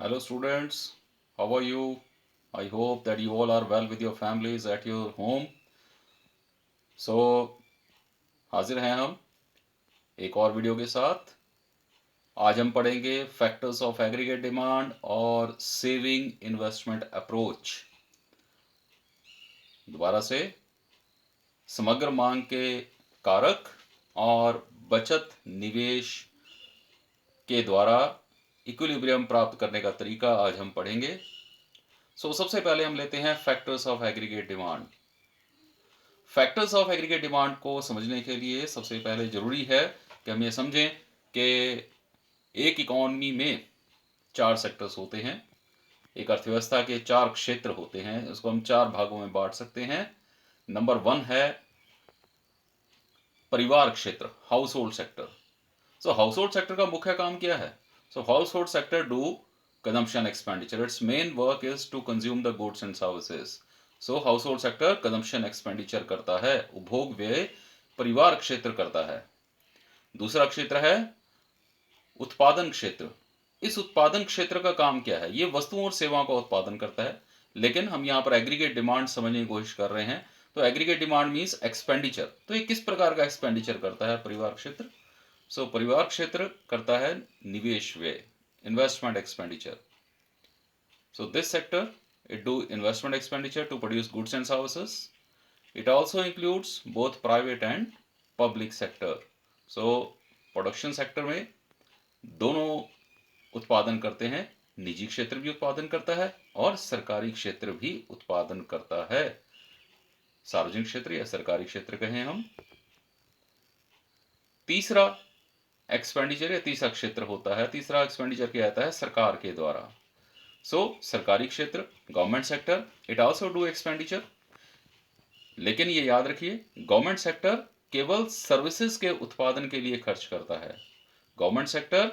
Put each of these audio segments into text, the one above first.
Hello students, how are you? I hope that you all are well with your families at your home. So हाजिर हैं हम एक और video के साथ। आज हम पढ़ेंगे फैक्टर्स ऑफ एग्रीगेट डिमांड और सेविंग इन्वेस्टमेंट अप्रोच। दोबारा से समग्र मांग के कारक और बचत निवेश के द्वारा इक्विलिब्रियम प्राप्त करने का तरीका आज हम पढ़ेंगे। सबसे पहले हम लेते हैं factors of aggregate demand. Factors of aggregate demand को समझने के लिए सबसे पहले जरूरी है कि हम ये समझें कि एक इकोनॉमी में चार सेक्टर्स होते हैं। एक अर्थव्यवस्था के चार क्षेत्र होते हैं, उसको हम चार भागों में बांट सकते हैं। नंबर वन है परिवार क्षेत्र, household sector. Household sector का मुख्य काम क्या है? Household sector do consumption expenditure, it's main work is to consume the goods and services. Household sector consumption expenditure करता है, उपभोग व्यय परिवार क्षेत्र करता है। दूसरा क्षेत्र है उत्पादन क्षेत्र। इस उत्पादन क्षेत्र का काम क्या है? ये वस्तुओं और सेवाओं का उत्पादन करता है, लेकिन हम यहाँ पर एग्रीगेट डिमांड समझने की कोशिश कर रहे हैं। तो एग्रीगेट डिमांड मीन्स एक्सपेंडिचर। तो ये किस प्रकार का एक्सपेंडिचर करता है परिवार क्षेत्र? परिवार क्षेत्र करता है निवेश व्यय, investment expenditure. This sector it do investment expenditure to produce goods and services. It also includes both private and public sector. Production sector में दोनों उत्पादन करते हैं, निजी क्षेत्र भी उत्पादन करता है और सरकारी क्षेत्र भी उत्पादन करता है। सार्वजनिक क्षेत्र या सरकारी क्षेत्र कहें हम। तीसरा एक्सपेंडिचर या तीसरा क्षेत्र होता है, तीसरा एक्सपेंडिचर किया जाता है सरकार के द्वारा। सरकारी क्षेत्र, government sector, it also do expenditure. लेकिन ये याद रखिए, गवर्नमेंट सेक्टर केवल सर्विसेज के उत्पादन के लिए खर्च करता है। Government sector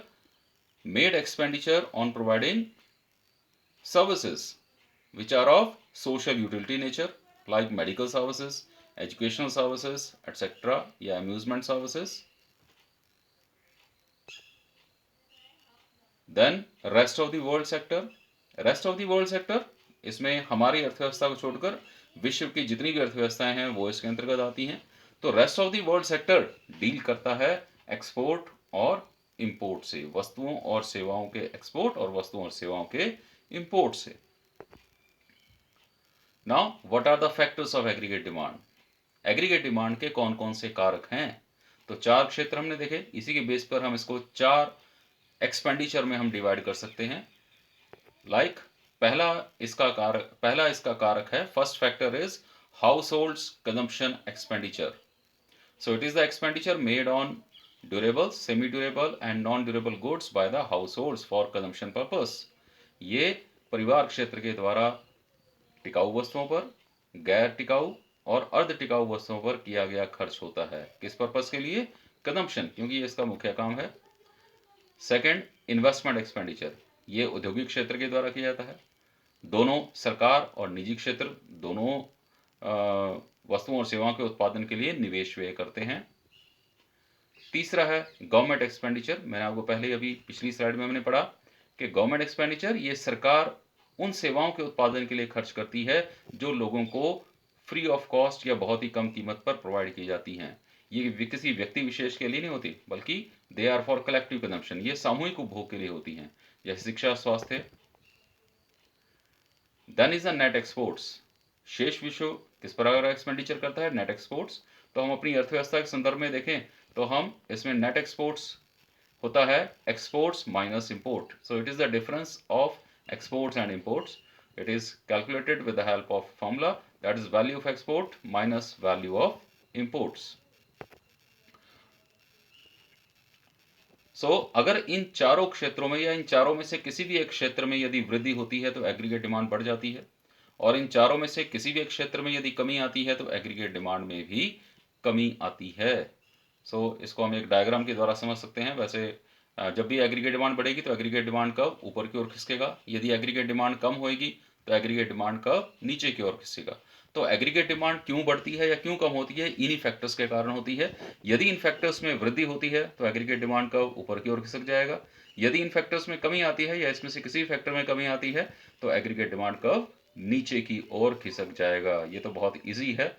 made expenditure on providing services which are of social utility nature like medical services, educational services, etc. या amusement services. Then rest of the world sector. Rest of the world sector इसमें हमारी अर्थव्यवस्था को छोड़कर विश्व की जितनी भी अर्थव्यवस्थाएं हैं वो इसके अंतर्गत आती हैं। तो rest of the world sector deal करता है एक्सपोर्ट और इंपोर्ट से, वस्तुओं और सेवाओं के एक्सपोर्ट और वस्तुओं और सेवाओं के इंपोर्ट से। Now what are the factors of aggregate demand? Aggregate demand के कौन कौन से कारक हैं? तो चार क्षेत्र हमने देखे, इसी के बेस पर हम इसको चार एक्सपेंडिचर में हम डिवाइड कर सकते हैं। लाइक पहला इसका कारक है, first factor is house holds consumption expenditure. It is the expenditure made on durable, semi durable and non durable goods by the house holds for consumption purpose. ये परिवार क्षेत्र के द्वारा टिकाऊ वस्तुओं पर, गैर टिकाऊ और अर्ध टिकाऊ वस्तुओं पर किया गया खर्च होता है। किस पर्पस के लिए? कंजम्पशन, क्योंकि ये इसका मुख्य काम है। सेकंड, इन्वेस्टमेंट एक्सपेंडिचर, ये औद्योगिक क्षेत्र के द्वारा किया जाता है। दोनों सरकार और निजी क्षेत्र दोनों वस्तुओं और सेवाओं के उत्पादन के लिए निवेश व्यय करते हैं। तीसरा है गवर्नमेंट एक्सपेंडिचर। मैंने आपको पहले अभी पिछली स्लाइड में हमने पढ़ा कि गवर्नमेंट एक्सपेंडिचर ये सरकार उन सेवाओं के उत्पादन के लिए खर्च करती है जो लोगों को फ्री ऑफ कॉस्ट या बहुत ही कम कीमत पर प्रोवाइड की जाती हैं। ये किसी व्यक्ति विशेष के लिए नहीं होती, बल्कि they are for collective consumption, ये सामूहिक उपभोग के लिए होती हैं, जैसे शिक्षा, स्वास्थ्य। Then is the net exports. शेष विश्व किस प्रकार का एक्सपेंडिचर करता है? Net exports. तो हम अपनी अर्थव्यवस्था के संदर्भ में देखें तो हम इसमें नेट एक्सपोर्ट्स होता है exports minus import. It is the difference of exports and imports. It is calculated with the help of formula, that is value of export minus value of imports. अगर इन चारों क्षेत्रों में या इन चारों में से किसी भी एक क्षेत्र में यदि वृद्धि होती है तो एग्रीगेट डिमांड बढ़ जाती है, और इन चारों में से किसी भी एक क्षेत्र में यदि कमी आती है तो एग्रीगेट डिमांड में भी कमी आती है। इसको हम एक डायग्राम के द्वारा समझ सकते हैं। वैसे जब भी एग्रीगेट डिमांड बढ़ेगी तो एग्रीगेट डिमांड कर्व ऊपर की ओर खिसकेगा, यदि एग्रीगेट डिमांड कम होगी तो एग्रीगेट डिमांड कर्व नीचे की ओर खिसकेगा। तो एग्रीगेट डिमांड क्यों बढ़ती है या क्यों कम होती है? इन्हीं फैक्टर्स के कारण होती है। यदि इन फैक्टर्स में वृद्धि होती है तो एग्रीगेट डिमांड कर्व ऊपर की ओर खिसक जाएगा, यदि इन फैक्टर्स में कमी आती है या इसमें से किसी फैक्टर में कमी आती है तो एग्रीगेट डिमांड कर्व नीचे की ओर खिसक जाएगा। ये तो बहुत इजी है।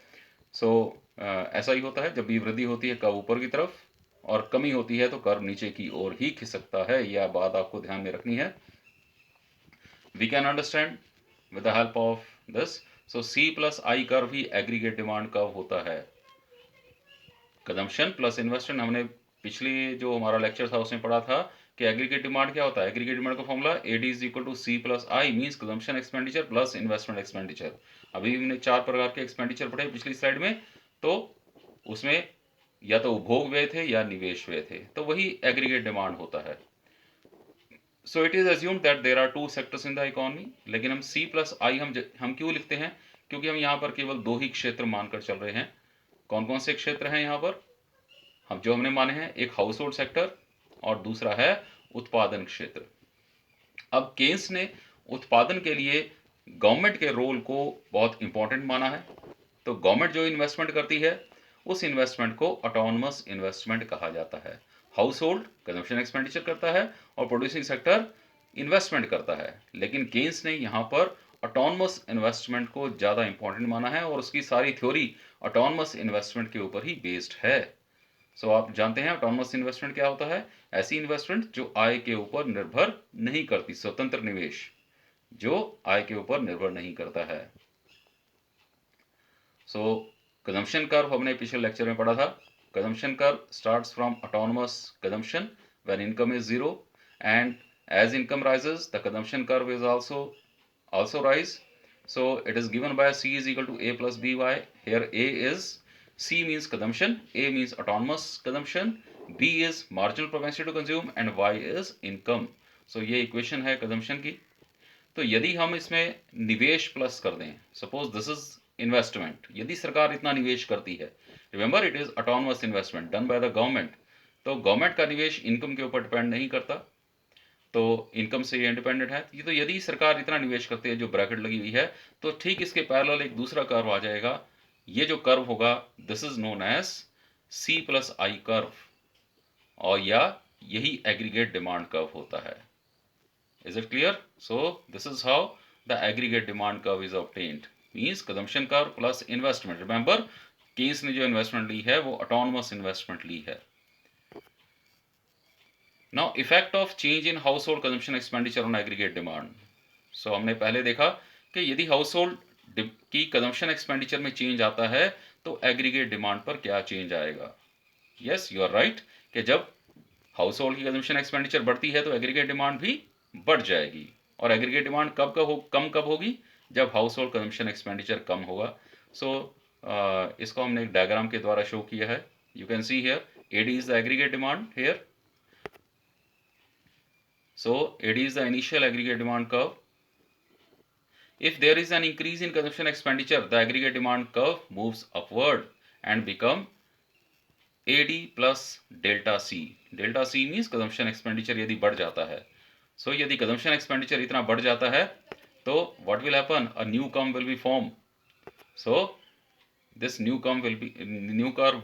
सो ऐसा ही होता है, जब भी वृद्धि होती है कर्व ऊपर की तरफ और कमी होती है तो कर्व नीचे की ओर ही खिसकता है। यह बात आपको ध्यान में रखनी है। We can understand with the help of this. So C plus I curve ही एग्रीगेट डिमांड कर्व होता है। कंजम्पशन प्लस इन्वेस्टमेंट हमने पिछले जो हमारा लेक्चर था उसमें पढ़ा था कि एग्रीगेट डिमांड क्या होता है। एग्रीगेट डिमांड का formula AD is equal to C plus I means consumption expenditure plus investment expenditure. अभी हमने 4 प्रकार के एक्सपेंडिचर पढ़े पिछली स्लाइड में, तो उसमें या तो उपभोग व्यय थे या निवेश व्यय थे, तो वही एग्रीगेट डिमांड होता है। So it is assumed that there are 2 sectors in the economy. लेकिन हम सी प्लस आई हम क्यों लिखते हैं? क्योंकि हम यहाँ पर केवल 2 ही क्षेत्र मानकर चल रहे हैं। कौन कौन से क्षेत्र हैं यहाँ पर हम जो हमने माने हैं? एक हाउस होल्ड सेक्टर और दूसरा है उत्पादन क्षेत्र। अब केन्स ने उत्पादन के लिए गवर्नमेंट के रोल को बहुत इंपॉर्टेंट माना है। तो गवर्नमेंट जो इन्वेस्टमेंट करती है उस इन्वेस्टमेंट को ऑटोनमस इन्वेस्टमेंट कहा जाता है। हाउस होल्ड कंजम्पशन एक्सपेंडिचर करता है और प्रोड्यूसिंग सेक्टर इन्वेस्टमेंट करता है। लेकिन केन्स ने यहाँ पर ऑटोनमस इन्वेस्टमेंट को ज़्यादा इंपॉर्टेंट माना है और उसकी सारी थ्योरी ऑटोनमस इन्वेस्टमेंट के ऊपर ही बेस्ड है। सो आप जानते हैं ऑटोनमस इन्वेस्टमेंट क्या होता है? ऐसी इन्वेस्टमेंट जो आय के ऊपर निर्भर नहीं करती, स्वतंत्र निवेश जो आय के ऊपर निर्भर नहीं करता है। सो कंजम्पशन कर्व हमने पिछले लेक्चर में पढ़ा था। Consumption curve starts from autonomous consumption when income is zero and as income rises the consumption curve is also rise. So it is given by C is equal to A plus BY. Here A is, C means consumption, A means autonomous consumption, B is marginal propensity to consume and Y is income. So ये equation है consumption की। तो यदि हम इसमें निवेश plus कर दें, सपोज दिस इज इन्वेस्टमेंट, यदि सरकार इतना निवेश करती है, remember it is autonomous investment done by the government, तो गवर्नमेंट का निवेश इनकम के ऊपर डिपेंड नहीं करता, तो इनकम से ये इंडिपेंडेंट है। ये तो यदि सरकार इतना निवेश करती है जो ब्रैकेट लगी हुई है, तो ठीक इसके पैरेलल एक दूसरा कर्व आ जाएगा। ये जो कर्व होगा this is known as C plus I curve, और या यही एग्रीगेट डिमांड कर्व होता है। Is it clear? So this is how the aggregate demand curve is obtained, means consumption curve plus investment. Remember Keynes ने जो investment ली है वो ऑटोनमस इन्वेस्टमेंट ली है। Now effect of change in household consumption expenditure on aggregate demand. So हमने पहले देखा कि यदि हाउस होल्ड की कंजम्पशन एक्सपेंडिचर में चेंज आता है तो एग्रीगेट डिमांड पर क्या चेंज आएगा। यस यू आर राइट कि जब हाउस होल्ड की कंजम्पशन एक्सपेंडिचर बढ़ती है तो एग्रीगेट डिमांड भी बढ़ जाएगी। और एग्रीगेट डिमांड कम कब होगी? जब हाउस होल्ड कंजम्पशन एक्सपेंडिचर कम होगा। सो इसको हमने एक डायग्राम के द्वारा शो किया है। You can see here AD is the aggregate demand here. So AD is the initial aggregate demand curve. If there is an increase in consumption expenditure, the aggregate demand curve moves upward and become AD plus delta C. Delta C means consumption expenditure यदि बढ़ जाता है। So यदि consumption expenditure इतना बढ़ जाता है तो what will happen? A new curve will be formed. So this new curve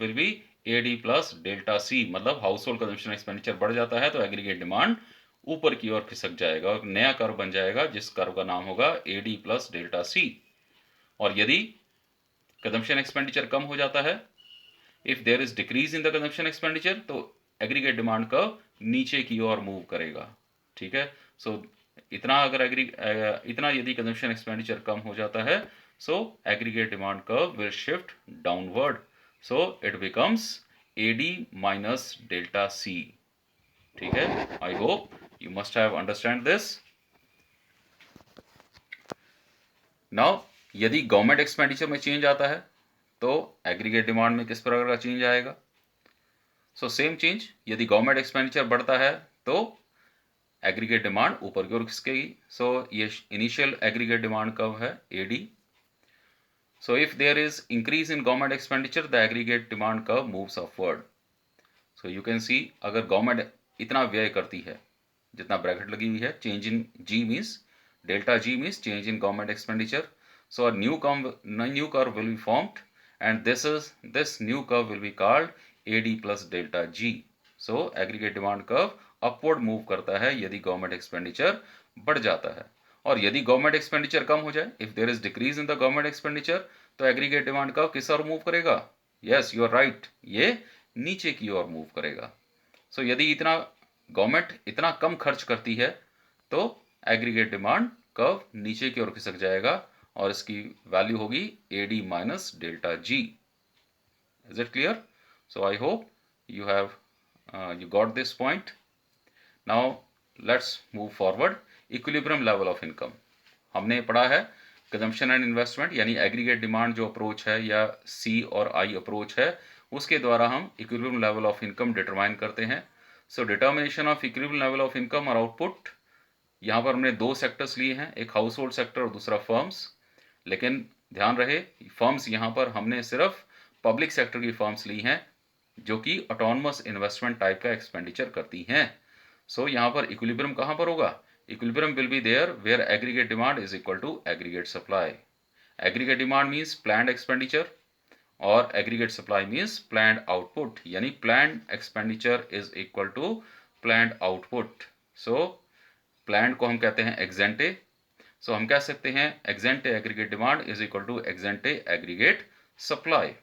will be AD plus delta C। मतलब हाउस होल्ड कंजम्पशन एक्सपेंडिचर बढ़ जाता है तो एग्रीगेट डिमांड ऊपर की ओर खिसक जाएगा और नया कर्व बन जाएगा जिस कर्व का नाम होगा AD प्लस डेल्टा C। और यदि कंजम्पशन एक्सपेंडिचर कम हो जाता है, if there is decrease in the consumption expenditure, तो एग्रीगेट डिमांड कर्व नीचे की ओर मूव करेगा। ठीक है। सो इतना इतना यदि कंजम्पशन एक्सपेंडिचर कम हो जाता है so aggregate demand curve will shift downward, so it becomes AD minus delta C। ठीक है। I hope you must have understand this. Now यदि गवर्नमेंट एक्सपेंडिचर में चेंज आता है तो एग्रीगेट डिमांड में किस प्रकार का चेंज आएगा? सो सेम चेंज, यदि गवर्नमेंट एक्सपेंडिचर बढ़ता है तो एग्रीगेट डिमांड ऊपर की ओर खिसकेगी। सो ये इनिशियल एग्रीगेट डिमांड कर्व है AD। So if there is increase in government expenditure the aggregate demand curve moves upward. So you can see अगर गवर्नमेंट इतना व्यय करती है जितना ब्रैकेट लगी हुई है, change in G means delta G means change in government expenditure. So new curve will be formed and this new curve will be called AD plus delta G। So aggregate demand curve upward move करता है यदि government expenditure बढ़ जाता है, और यदि government expenditure कम हो जाए, if there is decrease in the government expenditure, तो एग्रीगेट डिमांड कर्व किस ओर मूव करेगा? यस, यू आर राइट, ये नीचे की ओर मूव करेगा। सो यदि इतना गवर्नमेंट इतना कम खर्च करती है तो एग्रीगेट डिमांड कर्व नीचे की ओर खिसक जाएगा और इसकी वैल्यू होगी AD minus delta G। Is it clear? So I hope you have you got this point. Now let's move forward. Equilibrium level of income हमने पढ़ा है। कंजम्पशन एंड इन्वेस्टमेंट यानी एग्रीगेट डिमांड जो अप्रोच है या C और I approach है, उसके द्वारा हम equilibrium level of income determine करते हैं। So determination of equilibrium level of income और आउटपुट, यहाँ पर हमने दो सेक्टर्स लिए हैं, एक हाउस होल्ड सेक्टर और दूसरा फर्म्स। लेकिन ध्यान रहे, फर्म्स यहाँ पर हमने सिर्फ पब्लिक सेक्टर की फर्म्स ली हैं जो कि ऑटोनमस इन्वेस्टमेंट टाइप का एक्सपेंडिचर करती हैं। सो यहाँ पर इक्विलिब्रियम कहाँ पर होगा? Equilibrium will be there where aggregate demand is equal to aggregate supply. Aggregate demand means planned expenditure और aggregate supply means planned output, यानी planned expenditure is equal to planned output. So planned को हम कहते हैं एक्जेंटे। सो हम कह सकते हैं ex ante aggregate demand is equal to ex ante aggregate supply.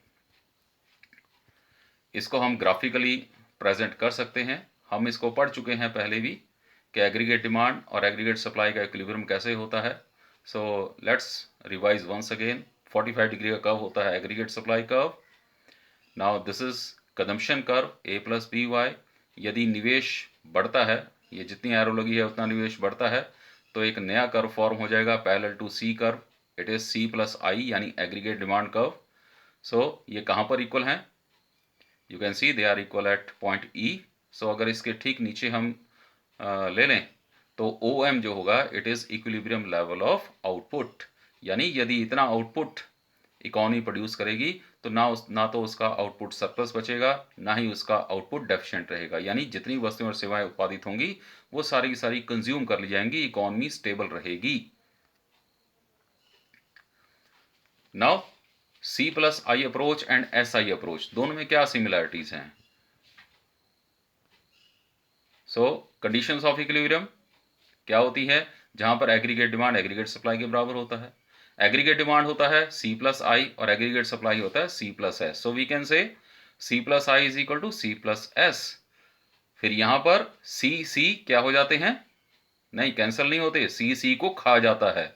इसको हम ग्राफिकली प्रेजेंट कर सकते हैं। हम इसको पढ़ चुके हैं पहले भी कि एग्रीगेट डिमांड और एग्रीगेट सप्लाई का इक्विलिब्रियम कैसे होता है। So let's revise once again. 45 degree का कर्व होता है aggregate supply curve. Now this is consumption curve A+BY। यदि निवेश बढ़ता है, ये जितनी एरो लगी है उतना निवेश बढ़ता है, तो एक नया कर्व फॉर्म हो जाएगा parallel to C curve. It is C+I यानी एग्रीगेट डिमांड कर्व। सो ये कहाँ पर इक्वल हैं? You can see they are equal at point E। सो अगर इसके ठीक नीचे हम ले लें तो OM जो होगा it is equilibrium level of output, यानी यदि इतना आउटपुट इकोनॉमी प्रोड्यूस करेगी तो ना तो उसका आउटपुट सरप्लस बचेगा, ना ही उसका आउटपुट डेफिशिएंट रहेगा, यानी जितनी वस्तुएं और सेवाएं उत्पादित होंगी वो सारी की सारी कंज्यूम कर ली जाएंगी, इकोनॉमी स्टेबल रहेगी। Now C+I approach and SI approach, दोनों में क्या सिमिलरिटीज हैं? सो कंडीशंस ऑफ इक्विलिब्रियम क्या होती है? जहां पर एग्रीगेट डिमांड एग्रीगेट सप्लाई के बराबर होता है। एग्रीगेट डिमांड होता है C+I और एग्रीगेट सप्लाई होता है C+S। So we can say C+I is equal to C+S। फिर यहां पर C क्या हो जाते हैं? नहीं, कैंसिल नहीं होते, C को खा जाता है।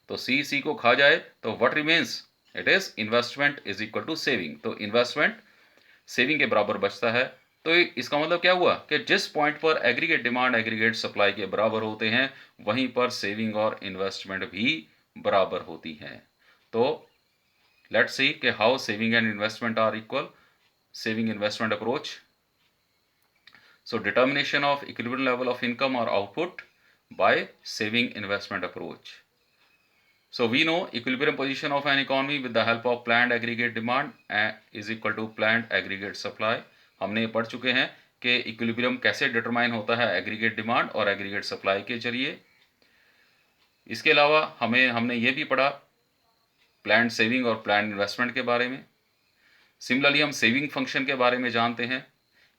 तो C को खा जाए तो what remains? It is investment is equal to saving. तो इन्वेस्टमेंट सेविंग के बराबर बचता है। तो इसका मतलब क्या हुआ कि जिस पॉइंट पर एग्रीगेट डिमांड एग्रीगेट सप्लाई के बराबर होते हैं वहीं पर सेविंग और इन्वेस्टमेंट भी बराबर होती हैं। तो लेट्स सी कि how saving and investment are equal. Saving investment approach. So determination of equilibrium level of income और output by saving investment approach. So we know equilibrium position of an economy with the help of planned aggregate demand is equal to planned aggregate supply। हमने ये पढ़ चुके हैं कि equilibrium कैसे determine होता है एग्रीगेट डिमांड और एग्रीगेट सप्लाई के जरिए। इसके अलावा हमने ये भी पढ़ा प्लान्ड सेविंग और प्लान्ड इन्वेस्टमेंट के बारे में। सिमिलरली हम सेविंग फंक्शन के बारे में जानते हैं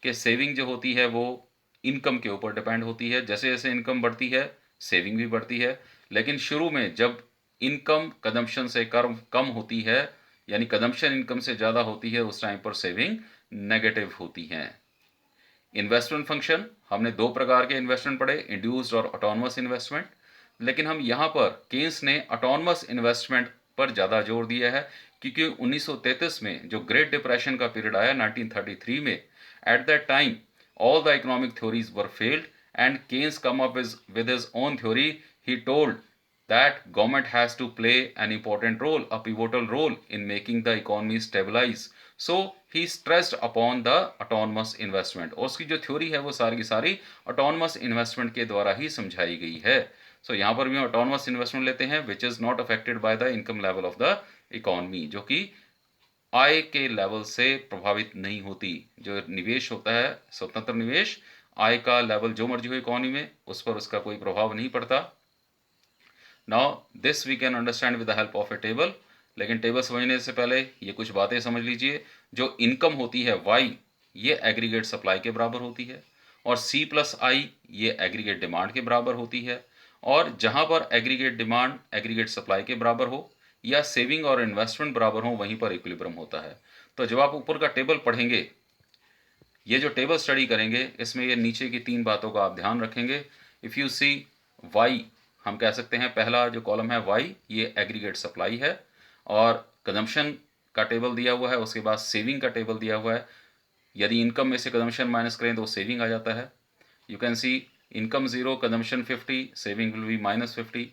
कि सेविंग जो होती है वो इनकम के ऊपर डिपेंड होती है। जैसे जैसे इनकम बढ़ती है सेविंग भी बढ़ती है, लेकिन शुरू में जब इनकम कंजम्पशन से कम होती है, यानी कंजम्पशन इनकम से ज़्यादा होती है, उस टाइम पर सेविंग नेगेटिव होती हैं। इन्वेस्टमेंट फंक्शन हमने दो प्रकार के इन्वेस्टमेंट पढ़े, इंड्यूस्ड और ऑटोनमस इन्वेस्टमेंट। लेकिन हम यहाँ पर केन्स ने ऑटोनमस इन्वेस्टमेंट पर ज़्यादा जोर दिया है क्योंकि 1933 में जो ग्रेट डिप्रेशन का पीरियड आया 1933 में, at that time all the economic theories were failed and Keynes come up with his own theory. He told that government has to play an important role, a pivotal role in making the economy stabilize. So he stressed upon the autonomous investment। और उसकी जो theory है वो सारी की सारी autonomous investment के द्वारा ही समझाई गई है। सो यहाँ पर भी हम autonomous investment लेते हैं which is not affected by the income level of the economy, जो कि आय के लेवल से प्रभावित नहीं होती। जो निवेश होता है स्वतंत्र निवेश, आय का लेवल जो मर्जी हो इकोनॉमी में उस पर उसका कोई प्रभाव नहीं पड़ता। Now this we can understand with the help of a table. लेकिन टेबल समझने से पहले ये कुछ बातें समझ लीजिए। जो इनकम होती है वाई, ये एग्रीगेट सप्लाई के बराबर होती है, और C प्लस आई ये एग्रीगेट डिमांड के बराबर होती है। और जहाँ पर एग्रीगेट डिमांड एग्रीगेट सप्लाई के बराबर हो या सेविंग और इन्वेस्टमेंट बराबर हो, वहीं पर इक्विलिब्रियम होता है। तो जब आप ऊपर का टेबल पढ़ेंगे, ये जो टेबल स्टडी करेंगे, इसमें ये नीचे की 3 बातों का आप ध्यान रखेंगे। इफ़ यू सी वाई, हम कह सकते हैं पहला जो कॉलम है वाई, ये एग्रीगेट सप्लाई है, और कंजम्पशन का टेबल दिया हुआ है, उसके बाद सेविंग का टेबल दिया हुआ है। यदि इनकम में से कंजम्पशन माइनस करें तो सेविंग आ जाता है। You can C income 0, consumption 50, saving will be -50।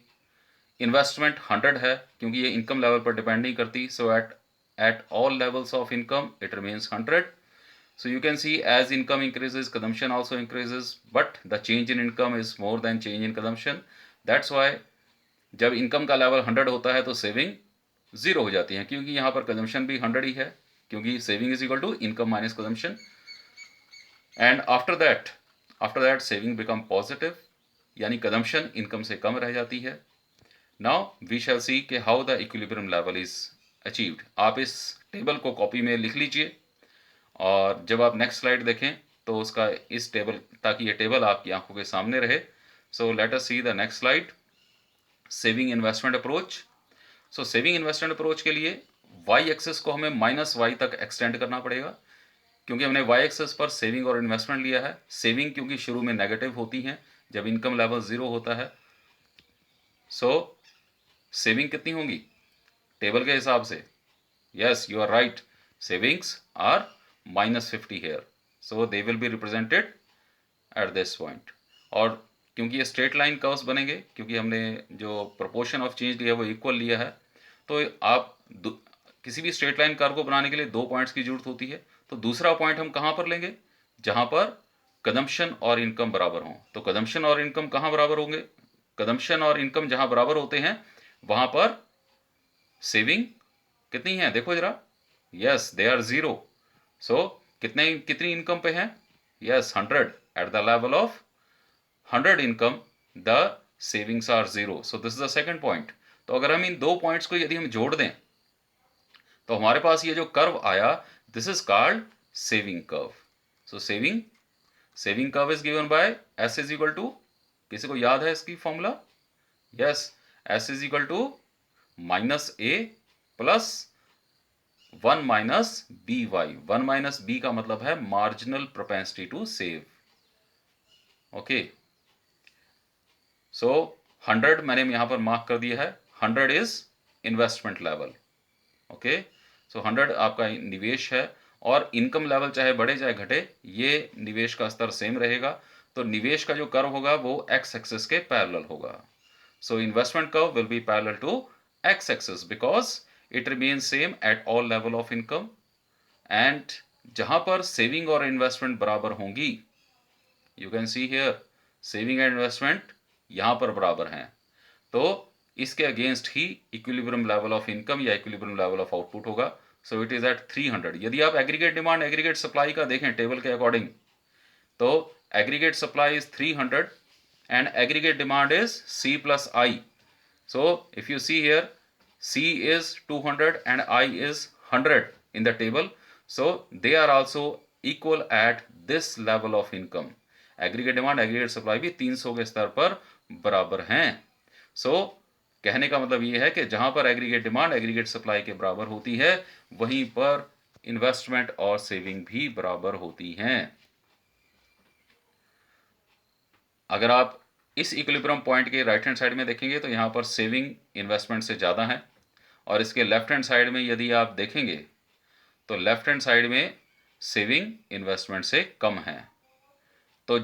Investment 100 है क्योंकि ये इनकम लेवल पर डिपेंड नहीं करती, so at all levels of income it remains 100। So you can see as income increases, consumption also increases, but the change in income is more than change in consumption. That's why जब income का level 100 होता है तो saving 0 हो जाती है, क्योंकि यहाँ पर कंजम्पशन भी 100 ही है, क्योंकि saving is equal to income minus consumption. And after that saving become positive, यानी कंजम्पशन इनकम से कम रह जाती है। नाउ वी शैल सी कि how the equilibrium level is achieved. आप इस टेबल को कॉपी में लिख लीजिए, और जब आप नेक्स्ट स्लाइड देखें तो उसका इस टेबल, ताकि ये टेबल आपकी आंखों के सामने रहे। So let us see the next slide, saving investment approach. So saving investment approach के लिए वाई एक्सेस को हमें -y तक एक्सटेंड करना पड़ेगा, क्योंकि हमने वाई एक्सेस पर सेविंग और इन्वेस्टमेंट लिया है। सेविंग क्योंकि शुरू में नेगेटिव होती हैं जब इनकम लेवल 0 होता है। सो सेविंग कितनी होंगी टेबल के हिसाब से? Yes, you are right. Savings are -50 here. So they will be represented at this point. और क्योंकि ये स्ट्रेट लाइन कर्व्स बनेंगे, क्योंकि हमने जो प्रोपोर्शन ऑफ चेंज लिया है वो इक्वल लिया है, तो आप किसी भी स्ट्रेट लाइन कर्व को बनाने के लिए 2 पॉइंट्स की जरूरत होती है। तो दूसरा पॉइंट हम कहाँ पर लेंगे? जहाँ पर कंजम्पशन और इनकम बराबर हों। तो कंजम्पशन और इनकम कहाँ बराबर होंगे? कंजम्पशन और इनकम जहाँ बराबर होते हैं वहाँ पर सेविंग कितनी है देखो जरा। Yes, they are 0। सो कितनी इनकम पे है? Yes, 100। At the level of 100 income the savings are 0। So this is the second point. तो अगर हम इन 2 पॉइंट्स को यदि हम जोड़ दें तो हमारे पास ये जो कर्व आया, this is called saving curve. So saving curve is given by S is equal to, किसी को याद है इसकी formula? Yes, S is equal to -a plus 1 minus B Y. 1 minus B का मतलब है marginal propensity to save. Okay, so 100 मैंने यहां पर मार्क कर दिया है। 100 is investment level. Okay, so 100 आपका निवेश है, और इनकम लेवल चाहे बढ़े चाहे घटे, ये निवेश का स्तर सेम रहेगा। तो निवेश का जो कर्व होगा वो एक्स एक्सिस के पैरेलल होगा। So investment curve will be parallel to X axis because it remains same at all level of income। and जहां पर सेविंग और इन्वेस्टमेंट बराबर होंगी, you can see here saving and investment यहां पर बराबर हैं, तो इसके अगेंस्ट ही इक्विलिब्रियम लेवल ऑफ इनकम या इक्विलिब्रियम लेवल ऑफ आउटपुट होगा। So it is at 300। यदि आप एग्रीगेट डिमांड एग्रीगेट सप्लाई का देखें टेबल के अकॉर्डिंग, तो aggregate supply is 300 and aggregate demand is C plus I. So if you see here, C is 200 and I is 100 in the table. So they are also equal at this level of income. Aggregate demand, aggregate supply भी 300 के स्तर पर बराबर हैं। So कहने का मतलब ये है कि जहां पर एग्रीगेट डिमांड एग्रीगेट सप्लाई के बराबर होती है, वहीं पर इन्वेस्टमेंट और सेविंग भी बराबर होती हैं। अगर आप इस इक्विलिब्रियम पॉइंट के राइट हैंड साइड में देखेंगे तो यहाँ पर सेविंग इन्वेस्टमेंट से ज़्यादा है, और इसके लेफ्ट हैंड साइड में यदि आप देखेंगे तो लेफ्ट हैंड साइड में सेविंग इन्वेस्टमेंट से कम है। तो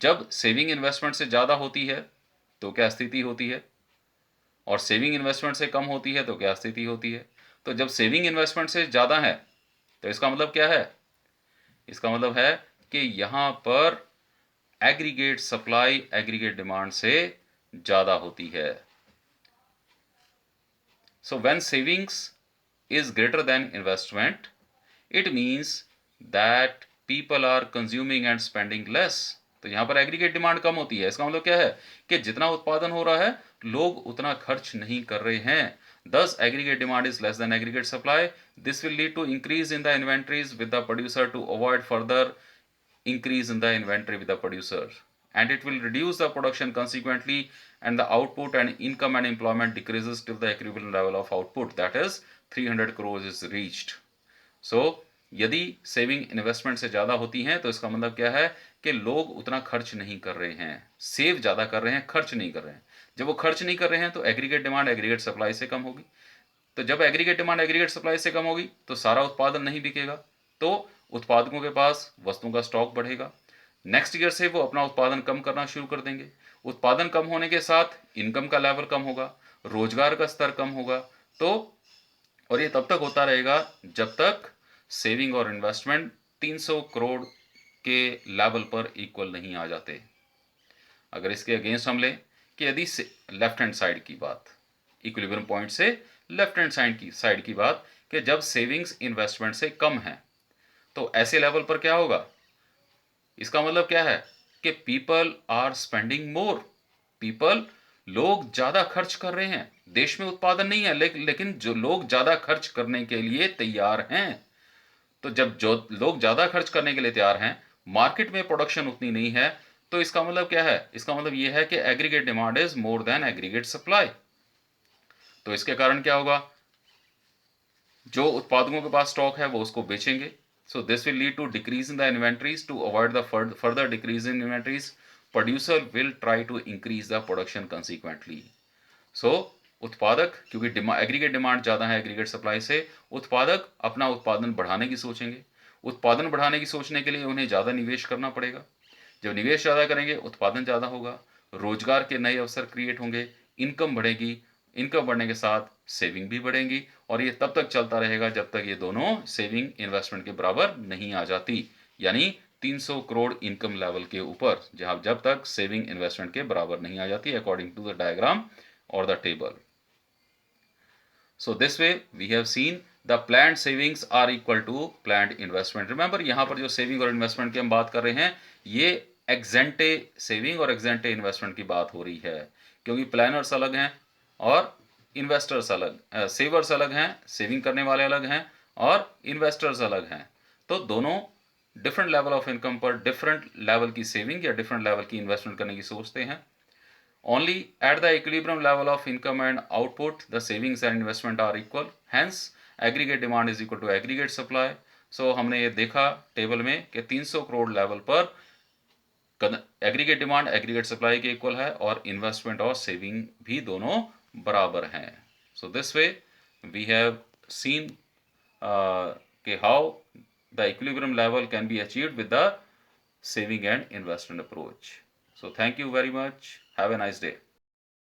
जब सेविंग इन्वेस्टमेंट से ज़्यादा होती है तो क्या स्थिति होती है, और सेविंग इन्वेस्टमेंट से कम होती है तो क्या स्थिति होती है? तो जब सेविंग इन्वेस्टमेंट से ज़्यादा है तो इसका मतलब क्या है? इसका मतलब है कि यहाँ पर एग्रीगेट सप्लाई एग्रीगेट डिमांड से ज़्यादा होती है। So when savings is greater than investment, it means that people are consuming and spending less। तो यहाँ पर एग्रीगेट डिमांड कम होती है, इसका मतलब क्या है कि जितना उत्पादन हो रहा है लोग उतना खर्च नहीं कर रहे हैं। Thus aggregate demand is less than aggregate supply। This will lead to increase in the inventories with the producer to avoid further increase in the inventory with the producer, and it will reduce the production consequently, and the output and income and employment decreases till the equivalent level of output, that is 300 crores is reached. सो यदि saving investment से ज़्यादा होती हैं तो इसका मतलब क्या है कि लोग उतना खर्च नहीं कर रहे हैं, सेव ज़्यादा कर रहे हैं, खर्च नहीं कर रहे हैं। जब वो खर्च नहीं कर रहे हैं तो एग्रीगेट डिमांड एग्रीगेट सप्लाई से कम होगी, तो जब एग्रीगेट डिमांड एग्रीगेट सप्लाई से कम होगी तो सारा उत्पादन नहीं बिकेगा, तो उत्पादकों के पास वस्तुओं का स्टॉक बढ़ेगा। नेक्स्ट ईयर से वो अपना उत्पादन कम करना शुरू कर देंगे। उत्पादन कम होने के साथ इनकम का लेवल कम होगा, रोजगार का स्तर कम होगा। तो और ये तब तक होता रहेगा जब तक सेविंग और इन्वेस्टमेंट 300 करोड़ के लेवल पर इक्वल नहीं आ जाते। अगर इसके अगेंस्ट हम लें कि यदि लेफ्ट हैंड साइड की बात, इक्विलिब्रियम पॉइंट से लेफ्ट हैंड साइड की बात, कि जब सेविंग्स इन्वेस्टमेंट से कम है तो ऐसे लेवल पर क्या होगा, इसका मतलब क्या है कि people are spending more, people, लोग ज्यादा खर्च कर रहे हैं। देश में उत्पादन नहीं है लेकिन जो लोग ज्यादा खर्च करने के लिए तैयार हैं। तो जब जो लोग ज्यादा खर्च करने के लिए तैयार हैं, मार्केट में प्रोडक्शन उतनी नहीं है, तो इसका मतलब क्या है, इसका मतलब यह है कि aggregate demand is more than aggregate supply. तो इसके कारण क्या होगा, जो उत्पादकों के पास स्टॉक है वो उसको बेचेंगे। So this will lead to decrease in the inventories, to avoid the further decrease in inventories producer will try to increase the production consequently. So उत्पादक, क्योंकि एग्रीगेट डिमांड ज़्यादा है एग्रीगेट सप्लाई से, उत्पादक अपना उत्पादन बढ़ाने की सोचेंगे। उत्पादन बढ़ाने की सोचने के लिए उन्हें ज़्यादा निवेश करना पड़ेगा। जब निवेश ज़्यादा करेंगे उत्पादन ज़्यादा होगा, रोजगार के नए अवसर क्रिएट होंगे, इनकम बढ़ेगी, इनकम बढ़ने के साथ सेविंग भी बढ़ेंगी, और ये तब तक चलता रहेगा जब तक ये दोनों सेविंग इन्वेस्टमेंट के बराबर नहीं आ जाती, यानी 300 करोड़ इनकम लेवल के ऊपर, जहाँ जब तक सेविंग इन्वेस्टमेंट के बराबर नहीं आ जाती, according to the diagram or the table. So this way we have seen the planned savings are equal to planned investment. Remember यहाँ पर जो सेविंग और इन्वेस्टमेंट की हम बात कर रहे हैं, ये एक्जेंटे सेविंग और एक्जेंटे इन्वेस्टमेंट की बात हो रही है, क्योंकि प्लानर्स अलग हैं और इन्वेस्टर्स अलग, सेवर्स अलग हैं, सेविंग करने वाले अलग हैं, और इन्वेस्टर्स अलग हैं। तो दोनों डिफरेंट लेवल ऑफ इनकम पर डिफरेंट लेवल की सेविंग या डिफरेंट लेवल की इन्वेस्टमेंट करने की सोचते हैं। Only at the equilibrium level of income and output, the savings and investment are equal. Hence, aggregate demand is equal to aggregate supply. So हमने ये देखा टेबल में कि 300 करोड़ लेवल पर एग्रीगेट डिमांड एग्रीगेट सप्लाई के इक्वल है, और investment और सेविंग भी दोनों बराबर हैं। So this way we have seen कि how the equilibrium level can be achieved with the saving and investment approach. So thank you very much. Have a nice day.